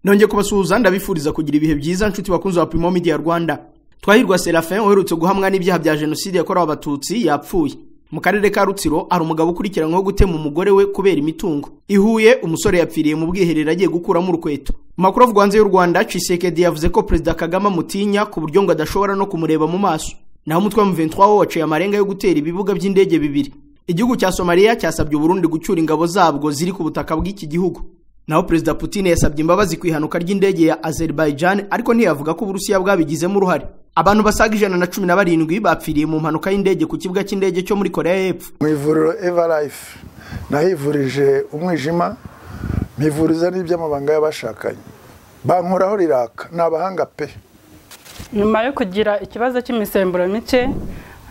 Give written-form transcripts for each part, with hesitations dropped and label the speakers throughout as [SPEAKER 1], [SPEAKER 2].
[SPEAKER 1] Nongeye kubasuhuza ndabifuriza kugira ibihe byiza nshuti bakunze wa Primo Media Rwanda. Twahirwa Serafin uherutse guhamwa n'ibyaha bya jenoside yakorewe abatutsi yapfuye. Mu karere ka Rutsiro ari umugabo ukurikiranyweho gutema umugore we kubera imitungo. Ihuye umusore yapfiriye mu bwiherero agiye gukuramo urukweto. Makuru avugwa hanze y'u Rwanda, Tshisekedi yavuze ko President Kagame amutinya ku buryo ngo adashobora no kumureba mu maso. Naho umutwe wa M23 waciye amarenga yo gutera ibibuga by'indege bibiri. Igihugu cya Somalia cyasabye Burundi gucyura ingabo zabwo ziri ku butaka bw'iki gihugu. Naho President Putin yasabye imbabazi ku ihanuka ry'indege ya Azerbaijan ariko ntiyavuga ko Uburusiya bwabigizemo uruhare. Abantu basaga 117 bapfiriye mu mpanuka y'indege ku kibuga cy'indege cyo muri Korea y'Epfo.
[SPEAKER 2] Mu ivuriro Everlife nahivurije umwijima, mivuriza n'iby'amabanga y'abashakanye. Bankoraho riraka n'abahanga pe.
[SPEAKER 3] Nyuma yo kugira ikibazo cy'imisemburo mike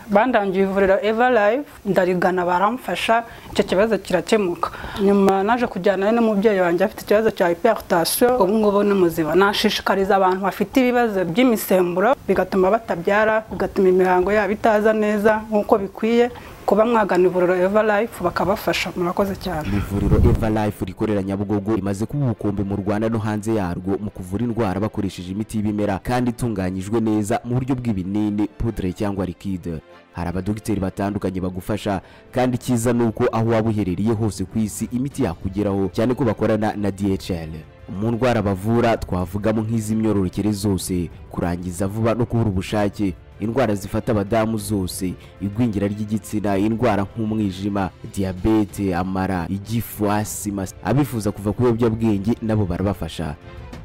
[SPEAKER 3] bandangiye ivuriro Everlife ndarigana baramfasha icyo kibazo kirakemuka. Nyuma naje kujyana n'umubyeyi wanjye afite ikibazo cya hypertension, ubu ngubu n'umuziba. Nashishikariza abantu bafite ibibazo by'imisemburo bigatuma batabyara, bigatuma imihango yabo itaza neza nkuko bikwiye, kuba mwagana ivuriro Everlife bakabafasha. Murakoze cyane.
[SPEAKER 4] Ivuriro Everlife rikorera Nyabugogo rimaze kuba ubukombe mu Rwanda no hanze yarwo mu kuvura indwara bakoresheje imiti y'ibimera kandi itunganyijwe neza mu buryo bw'ibinini, poudre cyangwa liquide. Hari abadogiteri batandukanye bagufasha kandi kiza nuko aho waba uherereye hose ku isi imiti yakugeraho, cyane ko bakorana na DHL. Mu ndwara bavura twavugamo nk'iz'imyororokere zose, kurangiza vuba no kubura ubushake, indwara zifata abadamu zose, igwingira ry'igitsina, indwara nk'umwijima, diabete, amara, igifu, asima. Abifuza kuva ku biyobyabwenge nabo barabafasha.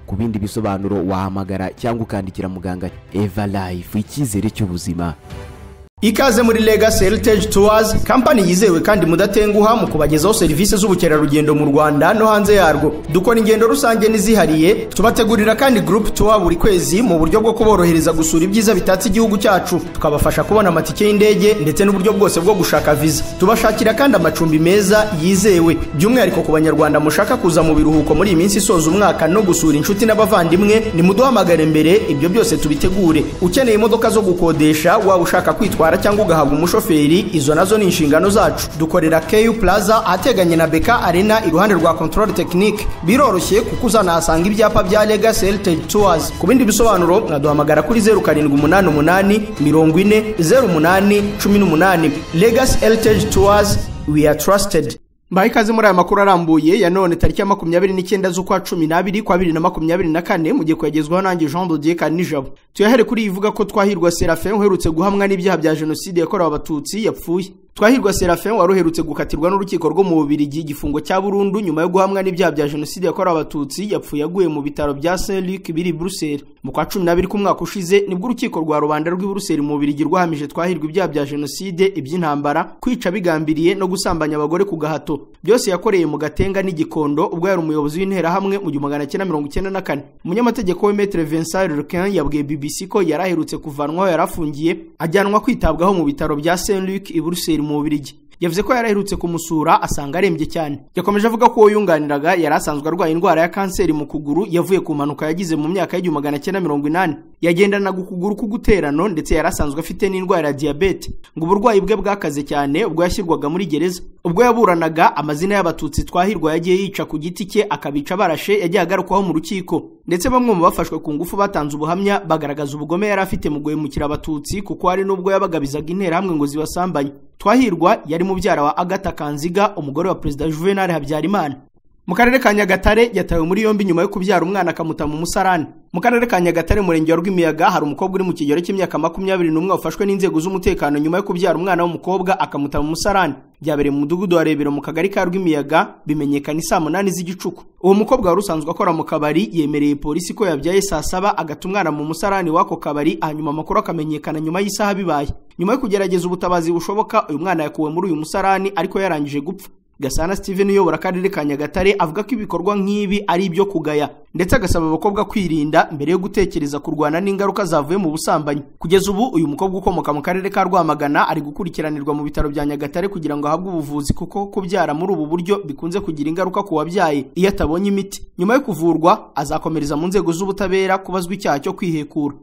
[SPEAKER 4] Ku bindi bisobanuro wahamagara cyangwa ukandikira muganga. Everlife, icyizere cy'ubuzima.
[SPEAKER 1] Ikaze muri Legacy Heritage Tours, company yizewe kandi mudatenguha mu kubagezaho serivisi z'ubukerarugendo mu Rwanda no hanze yarwo. Dukora ingendo rusange n'izihariye, tubategurira kandi group tour buri kwezi mu buryo bwo kuborohereza gusura ibyiza bitatse igihugu cyacu. Tukabafasha kubona amatike y'indege ndetse n'uburyo bwose bwo gushaka visa. Tubashakira kandi amacumbi meza yizewe, by'umwihariko ku banyarwanda mushaka kuza mu biruhuko muri iyi minsi isoza umwaka no gusura inshuti n'abavandimwe. Ni muduhamagare mbere ibyo byose tubitegure. Ukeneye imodoka zo gukodesha, waba ushaka kwitwara cyangwa ugahabwa umushoferi, izo nazo ni inshingano zacu. Dukorera KU Plaza ateganye na Beka Arena iruhande rwa Control Technique. Biroroshye kuko uzanahasanga ibyapa bya Legacy Heritage Tours. Ku bindi bisobanuro mwaduhamagara kuri 0788 40 08 18. Legacy Heritage Tours, we are trusted. Ikaze muri aya makuru arambuye ya none tariki ya 29 z'ukwa 12 kwa 2024 mugiye kwegezwaho nanjye Jean Dodier Kanijabo. Tuyahere kuri ivuga ko Twahirwa Serafin uherutse guhamwa n'ibyaha bya jenoside yakorewe abatutsi yapfuye. Twahirwa Serafin waruherutse gukatirwa n'urukiko rwo mu Bubiligi igifungo cya burundu nyuma yo guhamwa n'ibyaha bya jenoside yakorewe abatutsi yapfuye aguye mu bitaro bya Saint-Luc biri Bruxelles. Mu kwa 12 k'umwaka ushize nibwo urukiko rwa rubanda rw'i Bruxelles mu Bubiligi rwahamije Twahirwa ibyaha bya jenoside, iby'intambara, kwica bigambiriye no gusambanya abagore ku gahato. Byose yakoreye mu Gatenga n'Igikondo ubwo yari umuyobozi w'intera hamwe mu 1994. Umunyamategeko we Maître Vincent Lequin yabwiye BBC ko yaraherutse kuvanwaho yarafungiye ajyanwa kwitabwaho mu bitaro bya Saint-Luc i Bruxelles mu Bubiligi. Yavuze ko yaraherutse kumusura asanga arembye cyane. Yakomeje avuga ko yunganiraga yari asanzwe arwaye indwara ya kanseri mu kuguru yavuye ku mpanuka yagize mu myaka ya 1980. Yagendanaga ukuguru k'uguterano ndetse yari asanzwe afite n'indwara ya diabete. Ngo uburwayi bwe bwakaze cyane ubwo yashyirwaga muri gereza. Ubwo yaburanaga amazina y'abatutsi Twahirwa yagiye yica ku giti cye akabica barashe yagiye agarukwaho mu rukiko. Ndetse bamwe mu bafashwe ku ngufu batanze ubuhamya bagaragaza ubugome yari afite mu guhemukira abatutsi kuko hari n'ubwo yabagabizaga intera hamwe ngo zibasambanye. Twahirwa yari mubyara wa Agatha Kanziga, umugore wa President Juvenal Habyarimana. Mu karere ka Nyagatare yatawe muri yombi nyuma yo kubyara umwana akamuta mu musarani. Mu karere ka Nyagatare murenge wa Rwimiyaga hari umukobwa uri mu kigero cy'imyaka 21 wafashwe n'inzego z'umutekano nyuma yo kubyara umwana w'umukobwa akamuta mu musarani. Byabereye mu mudugudu wa Rebero mu kagari ka Rwimiyaga, bimenyekana saa 8 z'igicuku. Uwo mukobwa wari usanzwe akora mu kabari yemereye polisi ko yabyaye saa 7 agata umwana mu musarani wako kabari, hanyuma amakuru akamenyekana nyuma y'isaha bibaye. Nyuma yo kugerageza ubutabazi bushoboka uyu mwana yakuwe muri uyu musarani ariko yarangije gupfa. Gasana Steven uyobora akarere ka Nyagatare avuga ko ibikorwa nk'ibi ari ibyo kugaya, ndetse agasaba abakobwa kwirinda mbere yo gutekereza kurwana n'ingaruka zavuye mu busambanyi. Kugeza ubu uyu mukobwa ukomoka mu karere ka Rwamagana ari gukurikiranirwa mu bitaro bya Nyagatare kugira ngo ahabwe ubuvuzi kuko kubyara muri ubu buryo bikunze kugira ingaruka ku wabyaye iyo atabonye imiti. Nyuma yo kuvurwa azakomereza mu nzego z'ubutabera kubazwa icyaha cyo kwihekura.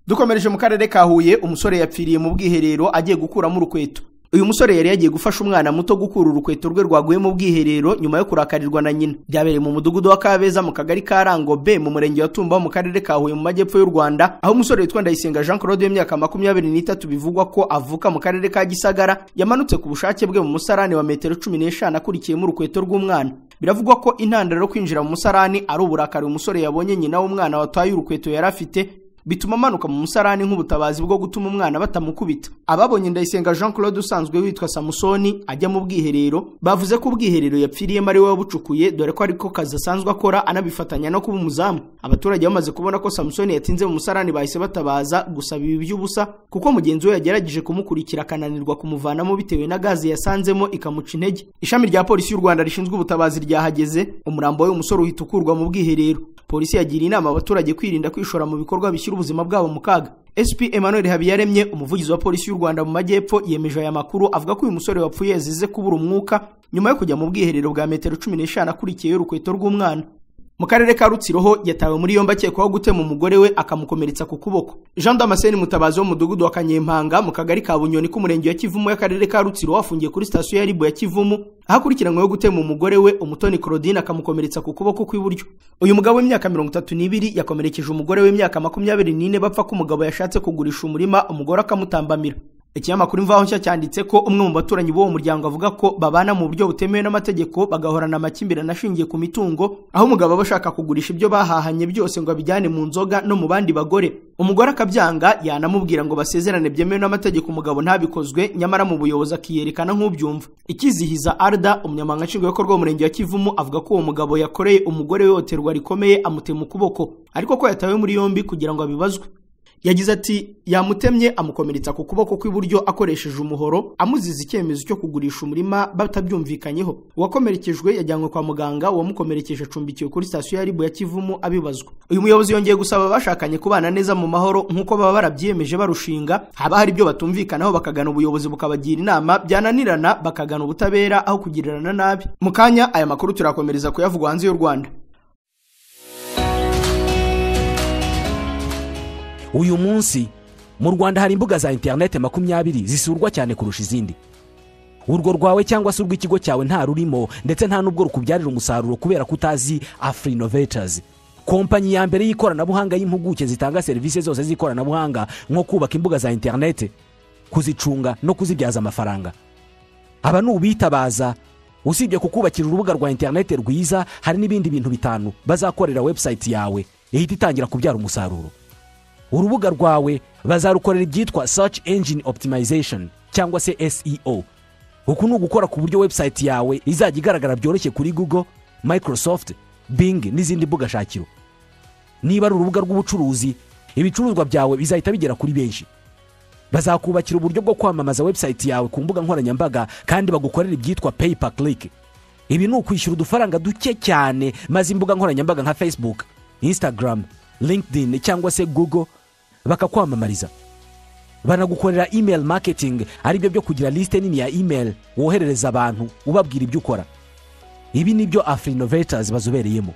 [SPEAKER 1] Dukomereje mu karere ka Huye, umusore yapfiriye mu bwiherero agiye gukuramo urukweto. uyu musore yari yagiye gufasha umwana muto gukura urukweto rwe rwaguye mu bwiherero nyuma yo kurakarirwa na nyina. Byabereye mu mudugudu wa Kabeza mu kagari ka Rango B mu murenge wa Tumba mu karere ka Huye mu majyepfo y'u Rwanda, aho umusore witwa Ndayisenga Jean Claude w'imyaka 23 bivugwa ko avuka mu karere ka Gisagara yamanutse ku bushake bwe mu musarani wa metero 15 akurikiyemo urukweto rw'umwana. Biravugwa ko intandaro yo kwinjira mu musarani ari uburakari umusore yabonye nyina w'umwana wataye urukweto yari afite, bituma amanuka mu musarani nk'ubutabazi bwo gutuma umwana batamukubita. Ababonye Ndayisenga Jean Claude usanzwe witwa Samusoni ajya mu bwiherero bavuze ko ubwiherero yapfiriyemo ari we wabucukuye, dore ko ariko kazi asanzwe akora anabifatanya no kuba umuzamu. Abaturage bamaze kubona ko Samusoni yatinze mu musarani bahise batabaza gusaba ibi by'ubusa, kuko mugenzi we yagerageje kumukurikira akananirwa kumuvanamo bitewe na gazi yasanzemo ikamuca intege. Ishami rya polisi y'u Rwanda rishinzwe ubutabazi ryahageze, umurambo w'umusore uhita ukurwa mu bwiherero. Polisi yagira inama abaturage kwirinda kwishora mu bikorwa bishyira ubuzima bwabo mu kaga. SP Emmanuel Habiyaremye, umuvugizi wa polisi y'u Rwanda mu majyepfo, yemeje aya makuru avuga ko uyu musore wapfuye yazize kubura umwuka nyuma yo kujya mu bwiherero bwa metero 15 akurikiye urukweto rw'umwana. Mu karere ka Rutsiro yatawe muri yombi akekwaho gutema umugore we akamukomeretsa ku kuboko. Jean Damascene Mutabazi wo mu mudugudu wa Kanyempanga mu kagari ka Bunyoni k'umurenge wa Kivumu y'akarere ka Rutsiro wafungiye kuri station ya Ribu ya Kivumu ahakurikiranyweho gutema umugore we Umutoni Claudine akamukomeretsa ku kuboko kw'iburyo. Uyu mugabo w'imyaka 32 yakomerekeje umugore w'imyaka 24 bapfa ko umugabo yashatse kugurisha umurima umugore akamutambamira. Ikinyamakuru Imvaho Nshya cyanditse ko umwe mu baturanyi b'uwo muryango avuga ko babana mu buryo butemewe n'amategeko bagahorana amakimbirane ashingiye ku mitungo, aho umugabo aba ashaka kugurisha ibyo bahahanye byose ngo abijyane mu nzoga no mu bandi bagore. Umugore akabyanga, yanamubwira ngo basezerane byemewe n'amategeko, umugabo ntabikozwe, nyamara mu buyobozi akiyerekana nk'ubyumva. Ikizihiza Arda, umunyamabanga nshingwabikorwa w'umurenge wa Kivumu, avuga ko uwo mugabo yakoreye umugore we ihohoterwa rikomeye amutema ukuboko, ariko ko yatawe muri yombi kugira ngo abibazwe. Yagize ati yamutemye amukomeretsa ku kuboko kw'iburyo akoresheje umuhoro amuziza icyemezo cyo kugurisha umurima batabyumvikanyeho. Uwakomerekejwe yajyanywe kwa muganga, uwamukomerekeje acumbikiwe kuri station ya Ribu ya Kivumu abibazwa. Uyu muyobozi yongeye gusaba abashakanye kubana neza mu mahoro nk'uko baba barabyiyemeje barushinga, haba hari ibyo batumvikanaho bakagana ubuyobozi bukabagira inama, byananirana bakagana ubutabera aho kugirirana nabi. Mu kanya aya makuru turakomereza kuyavugwa hanze y'u Rwanda.
[SPEAKER 5] Uyu munsi mu Rwanda hari imbuga za internet 20 zisurwa cyane kurusha izindi. Urwo rwawe cyangwa se urw'ikigo cyawe nta rurimo, ndetse nta nubwo rukubyarira umusaruro kubera kutazi Afrinovators, kompanyi ya mbere y'ikoranabuhanga y'impuguke zitanga serivisi zose z'ikoranabuhanga nko kubaka imbuga za internet, kuzicunga no kuzibyaza amafaranga. Aba n'ubitabaza, usibye kukubakira urubuga rwa internet rwiza, hari n'ibindi bintu bitanu bazakorera website yawe ihita itangira kubyara umusaruro. Urubuga rwawe bazarukorera ibyitwa Search Engine Optimization cyangwa se SEO. Uku ni ugukora ku buryo website yawe izajya igaragara byoroshye kuri Google, Microsoft, Bing n'izindi mbuga shakiro. Niba ari urubuga rw'ubucuruzi, ibicuruzwa byawe bizahita bigera kuri benshi. Bazakubakira uburyo bwo kwamamaza website yawe ku mbuga nkoranyambaga, kandi bagukorera ibyitwa pay per click. Ibi ni ukwishyura udufaranga duke cyane, maze imbuga nkoranyambaga nka Facebook, Instagram, LinkedIn cyangwa se Google bakakwamamariza. Banagukorera email marketing, ari byo kugira liste nini ya email woherereza abantu ubabwira ibyo ukora. Ibi nibyo Afrinovators bazobereyemo.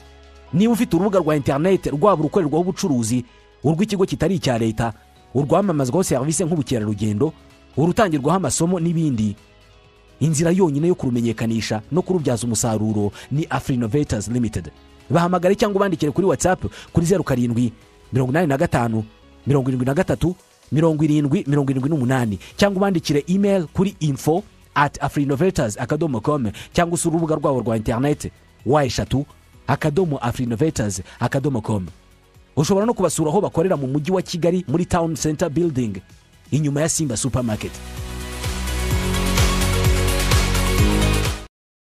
[SPEAKER 5] Niba ufite urubuga rwa internet rwaba urukorerwaho ubucuruzi, urw'ikigo kitari icya leta, urwamamazwaho serivisi nk'ubukerarugendo, urutangirwaho amasomo n'ibindi, inzira yonyine yo kurumenyekanisha no kurubyaza umusaruro ni Afrinovators Limited. Bahamagare cyangwa ubandikire kuri WhatsApp kuri 07 85 73 70 cyangwa ubandikire email kuri info@afrinovators.com cyangwa usura urubuga rwabo rwa internet y3.afrinovators.com. Ushobora no kubasura aho bakorera mu mujyi wa Kigali muri Town Center Building inyuma ya Simba Supermarket.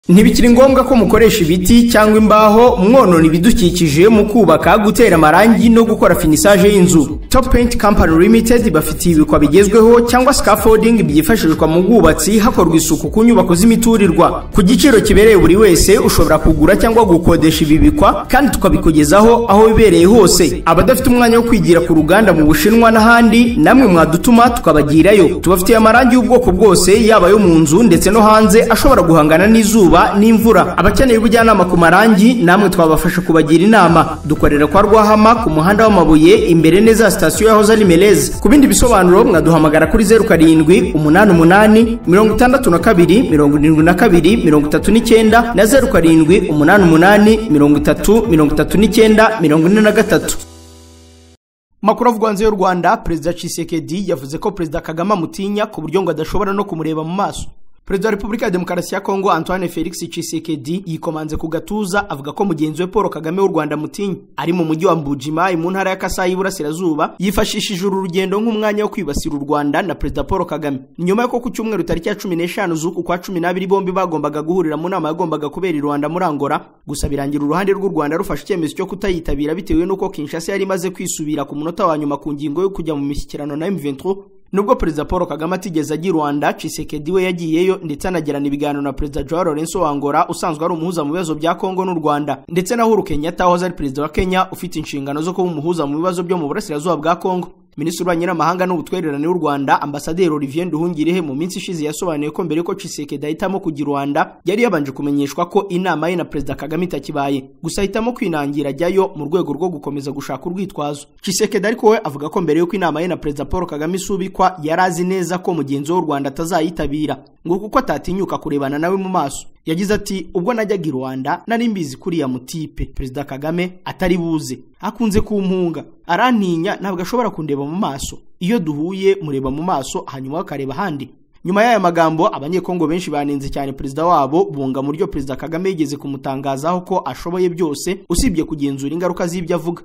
[SPEAKER 1] Ntibikiri ngombwa ko mukoresha ibiti cyangwa imbaho mwonona ibidukikije mu kubaka, gutera amarangi no gukora finisage y'inzu. Top Paint Company Limited bafitiye ibikwa bigezweho cyangwa scaffolding byifashishwa mu bwubatsi hakorwa isuku ku nyubako z'imiturirwa. Ku giciro kibereye buri wese ushobora kugura cyangwa gukodesha ibi bikwa, kandi tukabikugezaho aho bibereye hose. Abadafite umwanya wo kwigira ku ruganda mu Bushinwa n'ahandi, namwe mwadutuma tukabagirayo. Tubafitiye amarangi y'ubwoko bwose, yaba yo mu nzu ndetse no hanze, ashobora guhangana n'izuba izuba n'imvura. Abakeneye ubujyanama ku marangi namwe twabafasha kubagira inama. Dukorera kwa Rwahama ku muhanda w'amabuye imbere neza station ya Hoza Limelez. Ku bindi bisobanuro mwaduhamagara kuri 0788 82 72 39 na 0788 30 Makuru avugwa hanze y'u Rwanda. Perezida Tshisekedi yavuze ko Perezida Kagame amutinya ku buryo ngo adashobora no kumureba mu maso. Perezida wa Repubulika ya Demokarasi ya Kongo Antoine Felix Tshisekedi yikomanze ku gatuza avuga ko mugenzi we Paul Kagame w'u Rwanda mutinya. Ari mu mujyi wa Mbujima mu ntara ya Kasai Iburasirazuba yifashishije urugendo nk'umwanya wo kwibasira u Rwanda na Perezida Paul Kagame. Nyuma y'uko ku cyumweru tariki ya 15 z'uku kwa 12 bombi bagombaga guhurira mu nama yagombaga kubera i Rwanda muri Angola, gusa birangira uruhande rw'u Rwanda rufashe icyemezo cyo kutayitabira bitewe n'uko Kinshasa yari imaze kwisubira ku munota wa nyuma ku ngingo yo kujya mu mishyikirano na M23. Nubwo Perezida Paul Kagame atigeze ajya i Rwanda, Tshisekedi we yagiyeyo ndetse anagirana ibiganiro na Perezida Joao Lorenzo wa Angola usanzwe ari umuhuza mu bibazo bya Kongo n'u Rwanda, ndetse na Uhuru Kenyatta wahoze ari Perezida wa Kenya ufite inshingano zo kuba umuhuza mu bibazo byo mu burasirazuba bwa Kongo. Minisitiri wa Nyiramahanga n'ubutwererane w'u Rwanda Ambasaderi Olivier Nduhungirehe mu minsi ishize yasobanuye ko mbere ko Tshisekedi ahitamo kujya i Rwanda yari yabanje kumenyeshwa ko inama ye na Perezida Kagame itakibaye, gusa ahitamo kwinangira ajyayo mu rwego rwo gukomeza gushaka urwitwazo. Tshisekedi ariko we avuga ko mbere y'uko inama ye na Perezida Paul Kagame isubikwa yarazi neza ko mugenzi w'u Rwanda atazayitabira ngo kuko atatinyuka kurebana nawe mu maso. Yagize ati ubwo najyaga i Rwanda nari mbizi kuri ya mutipe Perezida Kagame atari buze, akunze kumpunga, arantinya, ntabwo ashobora kundeba mu maso. Iyo duhuye mureba mu maso hanyuma akareba handi. Nyuma y'aya magambo abanyekongo benshi banenze cyane perezida wabo, bunga mu ryo Perezida Kagame yigeze kumutangazaho ko ashoboye byose usibye kugenzura ingaruka z'ibyo avuga.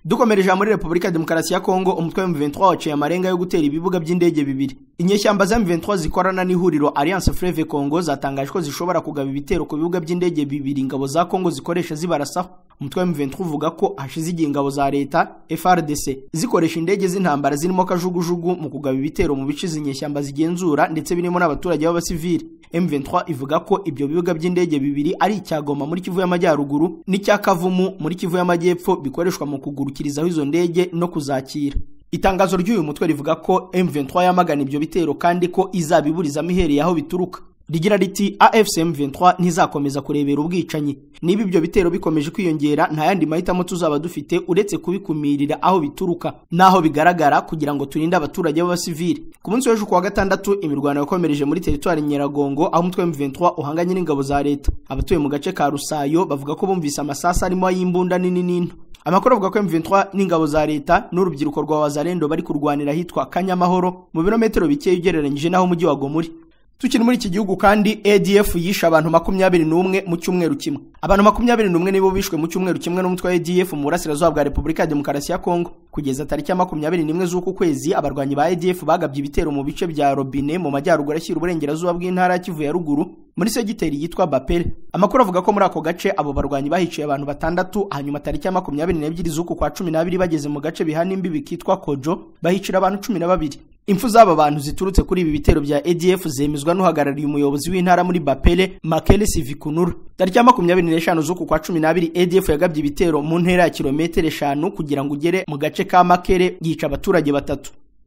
[SPEAKER 1] Dukomereje muri Repubulika ya Demokarasi ya Kongo, umutwe wa M23 waciye amarenga yo gutera ibibuga by'indege bibiri. Inyeshyamba za M23 zikorana n'ihuriro Alliance Fleuve Congo zatangaje ko zishobora kugaba ibitero ku bibuga by'indege bibiri ingabo za Kongo zikoresha zibarasaho. Umutwe wa M23 uvuga ko hashize igihe ingabo za leta FARDC zikoresha indege z'intambara zirimo kajugujugu mu kugaba ibitero mu bice z'inyeshyamba zigenzura ndetse birimo n'abaturage b'abasivili. M23 ivuga ko ibyo bibuga by'indege bibiri ari icyagoma muri Kivu y'Amajyaruguru n'icya Kavumu muri Kivu y'Amajyepfo bikoreshwa mu kugurukirizaho izo ndege no kuzakira. Itangazo ry'uyu mutwe rivuga ko M23 yamagana ibyo bitero kandi ko izabiburizamo ihereye aho bituruka. Rigira riti AFC M23 ntizakomeza kurebera ubwicanyi. Niba ibyo bitero bikomeje kwiyongera nta yandi mahitamo tuzaba dufite uretse kubikumirira aho bituruka naho bigaragara kugira ngo turinde abaturage b'abasivili. Ku munsi w'ejo kuwa gatandatu imirwano yakomereje muri teritwari Nyiragongo aho umutwe M23 uhanganye n'ingabo za leta. Abatuye mu gace ka Rusayo bavuga ko bumvise amasasa arimo ayimbunda nini nini. Amakuru avuga ko M23 n'ingabo za leta n'urubyiruko rwa Wazalendo bari kurwanira hitwa Kanyamahoro mu birometero bike ugereranyije naho umujyi wa Gomuri. Tukiri muri iki gihugu kandi ADF yishe abantu 21 mu cyumweru kimwe. Abantu 21 nibo bishwe mu cyumweru kimwe n'umutwe wa ADF mu burasirazuba bwa Repubulika ya Demokarasi ya Kongo. Kugeza tariki ya 21 z'uku kwezi abarwanyi ba ADF bagabye ibitero mu bice bya Robine mu majyaruguru ashyira uburengerazuba bw'intara ya Kivu ya ruguru muri segiteri yitwa Bapele. Amakuru avuga ko muri ako gace abo barwanyi bahiciye abantu 6 hanyuma tariki ya 22 z'uku kwa 12 bageze mu gace bihana imbibi kitwa Kojo bahicira abantu 12. Impfu z'aba bantu ziturutse kuri ibi bitero bya ADF zemezwa n'uhagarariye umuyobozi w'intara muri Bapele Makele Sivikunura. Tariki ya 25 z'uku kwa 12 ADF yagabye ibitero mu ntera ya kilometero 5 kugira ngo ugere mu gace ka Makele yica abaturage 3.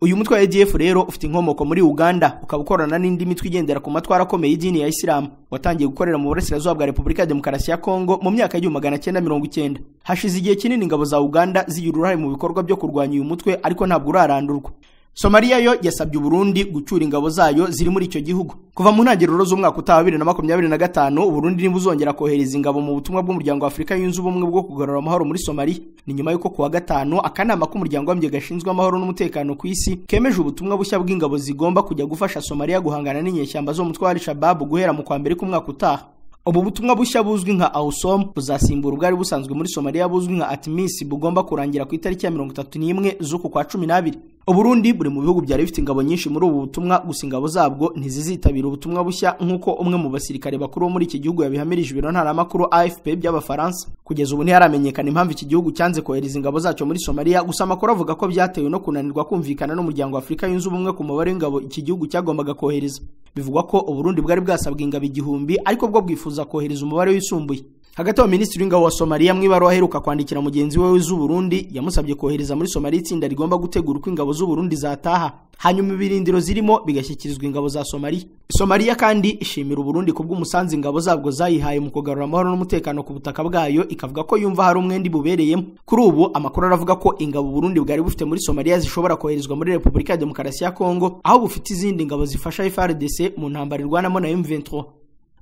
[SPEAKER 1] Uyu mutwe wa ADF rero ufite inkomoko muri Uganda ukabukorana n'indi mitwe igendera ku matwara akomeye y'idini ya Islam watangiye gukorera mu burasirazuba bwa Repubulika ya Demokarasi ya Kongo mu myaka ya 1990. Hashize igihe kinini ingabo za Uganda zigira uruhare mu bikorwa byo kurwanya uyu mutwe ariko ntabwo urarandurwa. Somalia yo yasabye Burundi gucyura ingabo zayo ziri muri icyo gihugu. Kuva mu ntangiriro z'umwaka utaha 2025 Burundi ntibuzongera kohereza ingabo mu butumwa bw'umuryango wa Afrika yunze ubumwe bwo kugarura amahoro muri Somalia. Ni nyuma yuko kuwa gatanu akanama k'umuryango w'amye gashinzwe amahoro n'umutekano ku isi kemeje ubutumwa bushya bw'ingabo zigomba kujya gufasha Somalia guhangana n'inyeshyamba zo mutwe wa Al-Shabaab guhera mu kwa mbere k'umwaka utaha. Ubu butumwa bushya buzwi nka AUSOM buzasimbura ubwari busanzwe muri Somalia buzwi nka ATMIS bugomba kurangira ku itariki ya 31 z'uku kwa 12. Uburundi buri mu bihugu byari bifite ingabo nyinshi muri ubu butumwa, gusa ingabo zabwo ntizizitabira ubutumwa bushya nk'uko umwe mu basirikare bakuru muri iki gihugu yabihamirije ibiro ntaramakuru AFP by'Abafaransa. Kugeza ubu ntiharamenyekana impamvu iki gihugu cyanze kohereza ingabo zacyo muri Somalia, gusa amakuru avuga ko byatewe no kunanirwa kumvikana n'umuryango wa Afrika yunze ubumwe ku mubare w'ingabo iki gihugu cyagombaga kohereza. Bivugwa ko Uburundi bwari bwasabwe ingabo 1000 ariko bwo bwifuza kohereza umubare wisumbuye. Hagati aho Minisitiri w'Ingabo wa Somalia mu ibaruwa aheruka kwandikira mugenzi we w'u Burundi yamusabye kohereza muri Somalia itsinda rigomba gutegura uko ingabo z'u Burundi zataha hanyuma ibirindiro zirimo bigashyikirizwa ingabo za Somalia. Somalia kandi ishimira u Burundi kubw'umusanzu ingabo zabwo zayihaye mu kugarura amahoro n'umutekano ku butaka bwayo, ikavuga ko yumva hari umwendi bubereyemo. Kuri ubu amakuru aravuga ko ingabo Burundi bwari bufite muri Somalia zishobora koherezwa muri Repubulika ya Demokarasi ya Kongo, aho bufite izindi ngabo zifasha FARDC mu ntambara irwanamo na M23.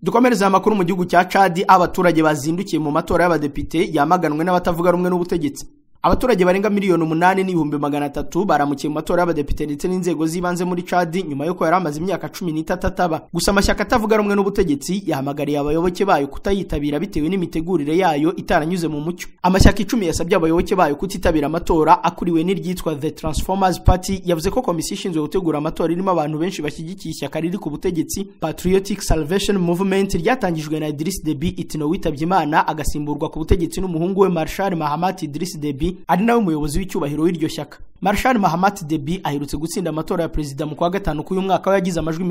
[SPEAKER 1] Dukomereza amakuru mu gihugu cya Chad, abaturage bazindukiye mu matora y'abadepite yamaganwe n'abatavuga rumwe n'ubutegetsi. Abaturage barenga 8,300,000 baramukiye mu matora y'abadepite ndetse n'inzego z'ibanze muri Chad nyuma yuko yari amaze imyaka 13 ataba. Gusa amashyaka atavuga rumwe n'ubutegetsi yahamagariye abayoboke bayo kutayitabira bitewe n'imitegurire yayo itaranyuze mu mucyo. Amashyaka 10 yasabye abayoboke bayo kutitabira amatora akuriwe n'iryitwa The Transformers Party, yavuze ko komisiyo ishinzwe gutegura amatora irimo abantu benshi bashyigikiye ishyaka riri ku butegetsi Patriotic Salvation Movement ryatangijwe na Idriss Deby Itno witabye Imana agasimburwa ku butegetsi n'umuhungu we Marshal Mahamat Idriss Deby ari nawe umuyobozi w'icyubahiro w'iryo shyaka. Marshal Mahamat Deby aherutse gutsinda amatora ya perezida mu kwa gatanu k'uyu mwaka aho yagize amajwi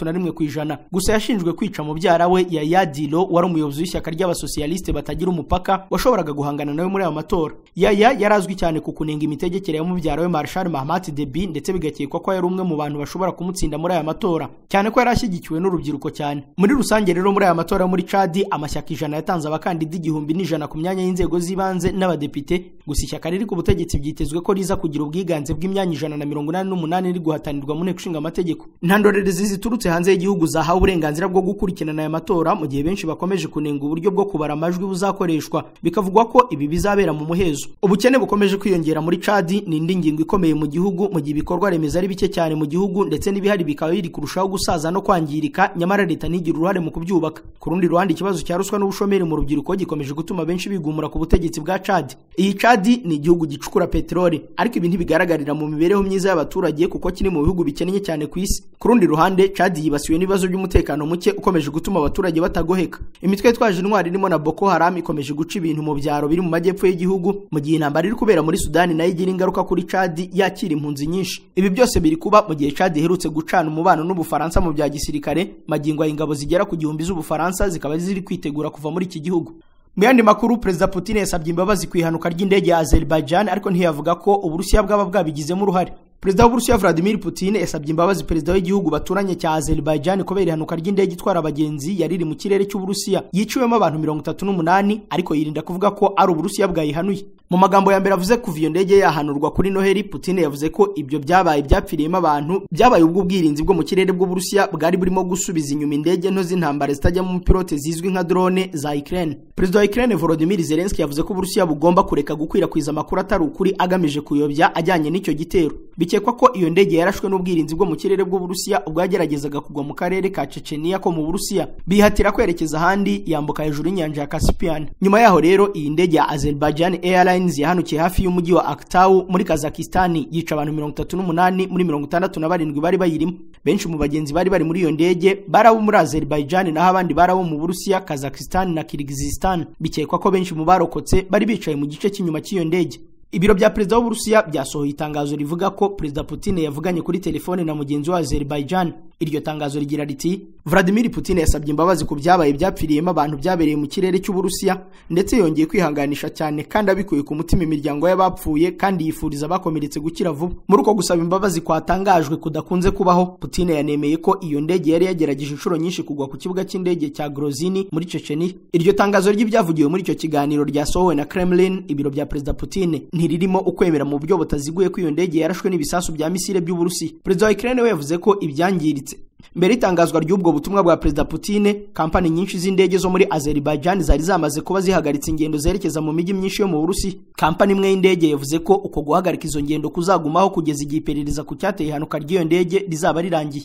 [SPEAKER 1] 61%. Gusa yashinjwe kwica mubyara we Yaya Dilo wari umuyobozi w'ishyaka ry'abasosiyaliste batagira umupaka washoboraga guhangana nawe muri ayo matora. Yaya yarazwi cyane ku kunenga imitegekere ya mubyara we Marshal Mahamat Deby ndetse bigakekwa ko yari umwe mu bantu bashobora kumutsinda muri aya matora, cyane ko yarashyigikiwe n'urubyiruko cyane. Muri rusange rero muri aya matora muri Chad amashyaka 100 yatanze abakandida 1,100 ku myanya y'inzego z'ibanze n'abadepite. Gusa ishyaka riri ku butegetsi byitezwe ko riza kugira ubwiganze bw'imyanya 188 iri guhatanirwa mu nteko ishinga amategeko. Ntandorerezi ziturutse hanze y'igihugu zahawe uburenganzira bwo gukurikirana aya matora mu gihe benshi bakomeje kunenga uburyo bwo kubara amajwi buzakoreshwa, bikavugwa ko ibi bizabera mu muhezo. Ubukene bukomeje kwiyongera muri Chad ni indi ngingo ikomeye mu gihugu mu gihe ibikorwa remezo ari bike cyane mu gihugu ndetse n'ibihari bikaba biri kurushaho gusaza no kwangirika, nyamara leta ntigira uruhare mu kubyubaka. Ku rundi ruhande ikibazo cya ruswa n'ubushomeri mu rubyiruko gikomeje gutuma benshi bigumura ku butegetsi bwa Chad. Iyi Chad ni igihugu gicukura peteroli, ariko ibi ntibigaragarira mu mibereho myiza y'abaturage kuko kiri mu bihugu bikennye cyane ku isi. Ku rundi ruhande Chad yibasiwe n'ibibazo by'umutekano muke ukomeje gutuma abaturage batagoheka. Imitwe yitwaje intwari irimo na Boko Haram ikomeje guca ibintu mu byaro biri mu majyepfo y'igihugu, mu gihe intambara iri kubera muri Sudani nayo igira ingaruka kuri Chad yakira impunzi nyinshi. Ibi byose biri kuba mu gihe Chad iherutse gucana umubano n'Ubufaransa mu bya gisirikare, magingo y'ingabo zigera ku 1000 z'Ubufaransa zikaba ziri kwitegura kuva muri iki gihugu. Mu yandi makuru, Perezida Putin yasabye imbabazi ku ihanuka ry'indege ya Azerbaijan, ariko ntiyavuga ko Uburusiya bwaba bwabigizemo uruhare. Perezida w'Uburusiya Vladimir Putin yasabye imbabazi perezida w'igihugu baturanye cya Azerbaijan kubera ihanuka ry'indege itwara abagenzi yariri mu kirere cy'Uburusiya yiciwemo abantu 38, ariko yirinda kuvuga ko ari Uburusiya bwayihanuye. Mu magambo ya mbere avuze kuva iyo ndege yahanurwa kuri Noheli, Putin yavuze ko ibyo byabaye byapfiriyemo abantu byabaye ubwo ubwirinzi bwo mu kirere bw'Uburusiya bwari burimo gusubiza inyuma indege nto z'intambara zitajya mu pilote zizwi nka drone za Ukraine. Perezida wa Ukraine Volodymyr Zelensky yavuze ko Uburusiya bugomba kureka gukwirakwiza amakuru atari ukuri agamije kuyobya ajyanye n'icyo gitero. Bikekwa ko iyo ndege yarashwe n'ubwirinzi bwo mu kirere bw'Uburusiya ubwo yageragezaga kugwa mu karere ka Chechnya ko mu Burusiya, bihatira kwerekeza ahandi yambuka hejuru y'inyanja ya Caspian. Nyuma yaho rero iyi ndege ya Azerbaijan Airlines yahanukiye hafi y'umujyi wa Aktau muri Kazakhstan yica abantu 38 muri 67 bari bayirimo. Benshi mu bagenzi bari muri iyo ndege barabo muri Azerbaijan naho abandi barabo mu Burusiya, Kazakhstan na Kyrgyzstan. Bikekwa ko benshi mu barokotse bari bicaye mu gice cy'inyuma cy'iyo ndege. Ibiro bya perezida w'Uburusiya byasohoye itangazo rivuga ko Perezida Putin yavuganye kuri telefone na mugenzi wa Azerbaijan. Iryo tangazo rigira riti: Vladimir Putin yasabye imbabazi ku byabaye byapfiriyemo abantu byabereye mu kirere cy'Uburusiya, ndetse yongeye kwihanganisha cyane kandi abikuye ku mutima imiryango y'abapfuye kandi yifuriza abakomeretse gukira vuba. Muri uko gusaba imbabazi kwatangajwe kudakunze kubaho, Putin yanemeye ko iyo ndege yari yagerageje inshuro nyinshi kugwa ku kibuga cy'indege cya Grozny muri Chechnya. Iryo tangazo ry'ibyavugiwe muri icyo kiganiro ryasohowe na Kremlin, ibiro bya Perezida Putin ntiririmo ukwemera mu buryo butaziguye ko iyo ndege yarashwe n'ibisasu bya misile by'Uburusiya. Perezida wa Ukraine we yavuze ko ibyangiritse. Mbere itangazwa ry'ubwo butumwa bwa Perezida Putin, kampani nyinshi z'indege zo muri Azerbaijan zari zamaze kuba zihagaritse ingendo zerekeza mu mijyi myinshi yo mu Burusiya. Kampani imwe y'indege yavuze ko uko guhagarika izo ngendo kuzagumaho kugeza igihe iperereza ku cyateye ihanuka ry'iyo ndege rizaba rirangiye.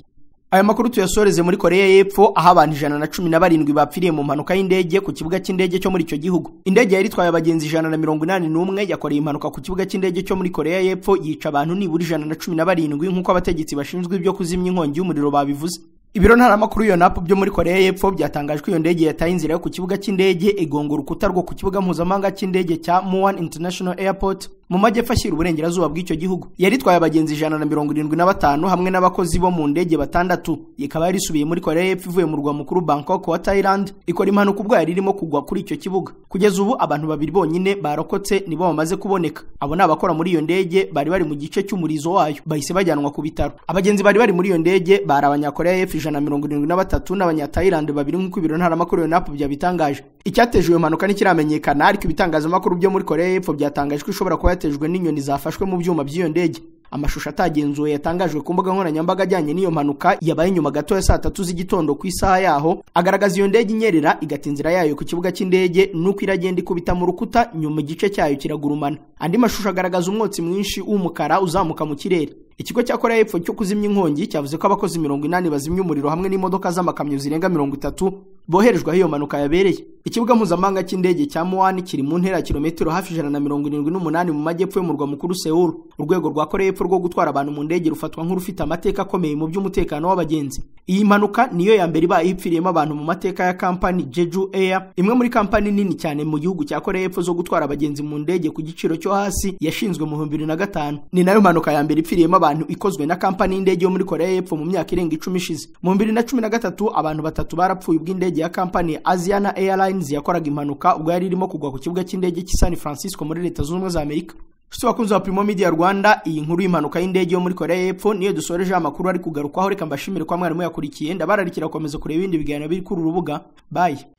[SPEAKER 1] Aya makuru tuyasoreze muri Korea y'Epfo aho abantu 117 bapfiriye mu mpanuka y'indege ku kibuga cy'indege cyo muri icyo gihugu. Indege yari itwaye abagenzi 181 yakoreye impanuka ku kibuga cy'indege cyo muri Korea y'Epfo yica abantu nibura 117 nk'uko abategetsi bashinzwe ibyo kuzimya inkongi y'umuriro babivuze. Ibiro ntaramakuru Yonhap byo muri Korea y'Epfo byatangaje ko iyo ndege yataye inzira yo ku kibuga cy'indege igonga urukuta rwo ku kibuga mpuzamahanga cy'indege cya Muan International Airport mu majyepfo ashyira uburengerazuba bw'icyo gihugu. Yari itwaye abagenzi 175 hamwe n'abakozi bo mu ndege 6. Ikaba yari isubiye muri Korea y'Epfo ivuye mu rwa mukuru Bangkok wa Thailand, ikora impanuka ubwo yari irimo kugwa kuri icyo kibuga. Kugeza ubu abantu 2 bonyine barokotse nibo bamaze kuboneka. Abo ni abakora muri iyo ndege bari bari mu gice cy'umurizo wayo, bahise bajyanwa ku bitaro. Abagenzi bari bari muri iyo ndege bari abanyakorea y'Epfo 173 n'abanyathailande 2 nk'uko ibiro ntaramakuru yo napo byabitangaje. Icyateje iyo mpanuka ntikiramenyekana, ariko ibitangazamakuru byo muri Korea y'Epfo byatangaje ko ishobora kuba yatejwe n'inyoni zafashwe mu byuma by'iyo ndege. Amashusho atagenzuwe yatangajwe ku mbuga nkoranyambaga ajyanye n'iyo mpanuka yabaye nyuma gato ya saa 3 z'igitondo ku isaha yaho, agaragaza iyo ndege inyerera igatinzira yayo ku kibuga cy'indege nuko iragenda ikubita mu rukuta, nyuma igice cyayo kiragurumana. Andi mashusho agaragaza umwotsi mwinshi w'umukara uzamuka mu kirere. Ikigo cya Korea y'Epfo cyo kuzimya inkongi cyavuze ko abakozi 80 bazimya umuriro hamwe n'imodoka z'amakamyo zirenga 30 boherejwe aho iyo mpanuka yabereye. Ikibuga mpuzamahanga cy'indege cya Muan kiri mu ntera ya kilometero hafi 178 mu majyepfo y'umurwa mukuru Seoul. Urwego rwa Korea y'Epfo rwo gutwara abantu mu ndege rufatwa nk'urufite amateka akomeye mu by'umutekano w'abagenzi. Iyi mpanuka niyo ya mbere ibaye ipfiriyemo abantu mu mateka ya kampani Jeju Air, imwe muri kampani nini cyane mu gihugu cya Korea y'Epfo zo gutwara abagenzi mu ndege ku giciro cyo hasi, yashinzwe mu 2005. Ni nayo mpanuka ya mbere ipfiriyemo abantu ikozwe na kampani y'indege yo muri Korea y'Epfo mu myaka irenga 10 ishize. Mu 2013 abantu 3 barapfuye ubw'indege ya kampani Asiana Airlines yakoraga impanuka ubwo yari irimo kugwa ku kibuga cy'indege cy'i San Francisco muri Leta Zunze Ubumwe za Amerika. Bakunzi wa Primo Media Rwanda, iyi nkuru y'impanuka y'indege yo muri Korea y'Epfo niyo dusoreje amakuru ari kugarukwaho. Reka mbashimire kwa mwarimu yakurikiye, ndabararikira gukomeza kureba ibindi biganiro biri kuri urubuga. Bye.